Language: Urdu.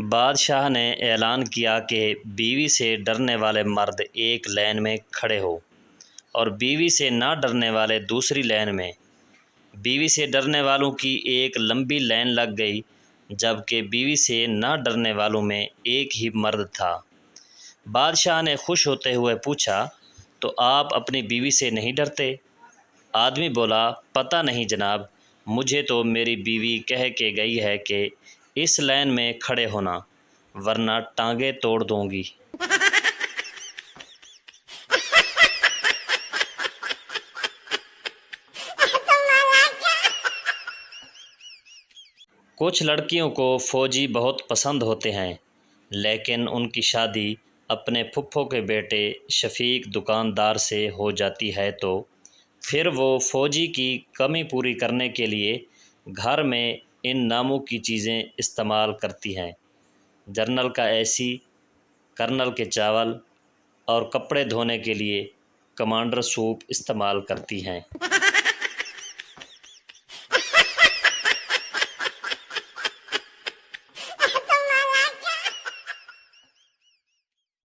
بادشاہ نے اعلان کیا کہ بیوی سے ڈرنے والے مرد ایک لین میں کھڑے ہو اور بیوی سے نہ ڈرنے والے دوسری لین میں۔ بیوی سے ڈرنے والوں کی ایک لمبی لین لگ گئی، جبکہ بیوی سے نہ ڈرنے والوں میں ایک ہی مرد تھا۔ بادشاہ نے خوش ہوتے ہوئے پوچھا، تو آپ اپنی بیوی سے نہیں ڈرتے؟ آدمی بولا، پتہ نہیں جناب، مجھے تو میری بیوی کہہ کے گئی ہے کہ اس لین میں کھڑے ہونا، ورنہ ٹانگیں توڑ دوں گی۔ کچھ لڑکیوں کو فوجی بہت پسند ہوتے ہیں، لیکن ان کی شادی اپنے پھپھو کے بیٹے شفیق دکاندار سے ہو جاتی ہے تو پھر وہ فوجی کی کمی پوری کرنے کے لیے گھر میں ان ناموں کی چیزیں استعمال کرتی ہیں: جنرل کا اے سی، کرنل کے چاول، اور کپڑے دھونے کے لیے کمانڈر سوپ استعمال کرتی ہیں۔